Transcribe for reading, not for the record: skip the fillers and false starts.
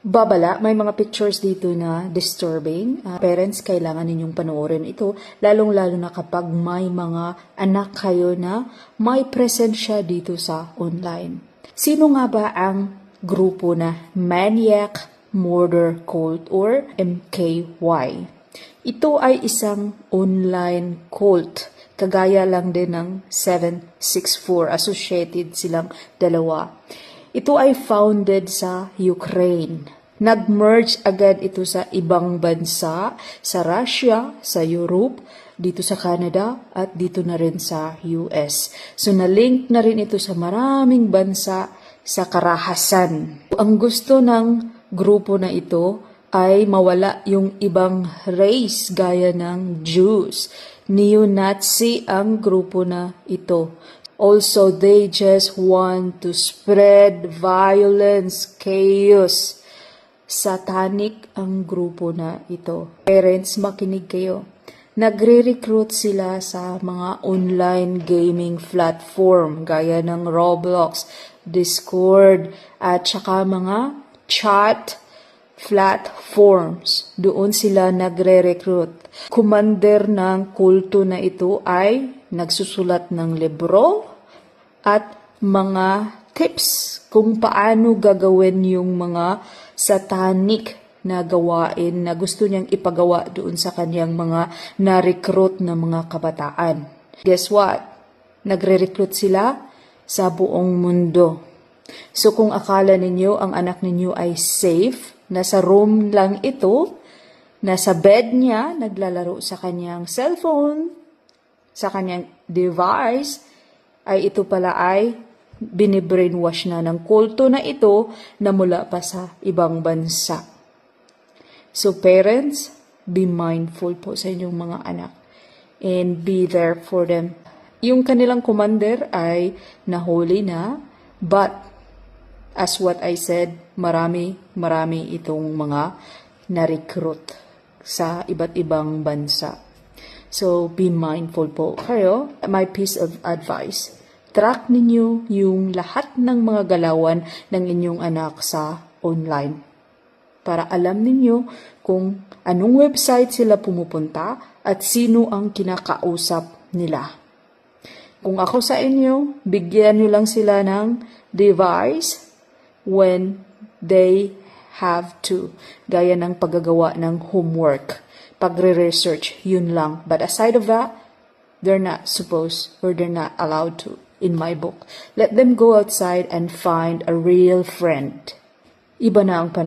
Babala, may mga pictures dito na disturbing. Parents, kailangan ninyong panoorin ito, lalong-lalo na kapag may mga anak kayo na may presensya dito sa online. Sino nga ba ang grupo na Maniac Murder Cult or MKY? Ito ay isang online cult. Kagaya lang din ng 764, associated silang dalawa. Ito ay founded sa Ukraine. Nag-merge agad ito sa ibang bansa, sa Russia, sa Europe, dito sa Canada, at dito na rin sa US. So, na-link na rin ito sa maraming bansa sa karahasan. Ang gusto ng grupo na ito ay mawala yung ibang race gaya ng Jews. Neo-Nazi ang grupo na ito. Also, they just want to spread violence, chaos. Satanic ang grupo na ito. Parents, makinig kayo. Nagre-recruit sila sa mga online gaming platform gaya ng Roblox, Discord, at saka mga chat platforms. Doon sila nagre-recruit. Commander ng kulto na ito ay nagsusulat ng libro at mga tips kung paano gagawin yung mga satanic na gawain na gusto niyang ipagawa doon sa kanyang mga na-recruit na mga kabataan. Guess what? Nagre-recruit sila sa buong mundo. So kung akala ninyo ang anak ninyo ay safe, nasa room lang ito, nasa bed niya, naglalaro sa kanyang cellphone, sa kanyang device, ay ito pala ay binibrainwash na ng kulto na ito na mula pa sa ibang bansa. So parents, be mindful po sa inyong mga anak and be there for them. Yung kanilang commander ay nahuli na, but as what I said, marami itong mga na-recruit sa iba't ibang bansa. So be mindful po kayo. My piece of advice, track ninyo yung lahat ng mga galawan ng inyong anak sa online. Para alam ninyo kung anong website sila pumupunta at sino ang kinakausap nila. Kung ako sa inyo, bigyan nyo lang sila ng device when they have to. Gaya ng paggagawa ng homework. Pagre-research, yun lang. But aside of that, they're not supposed or they're not allowed to. In my book, let them go outside and find a real friend. Iba na ang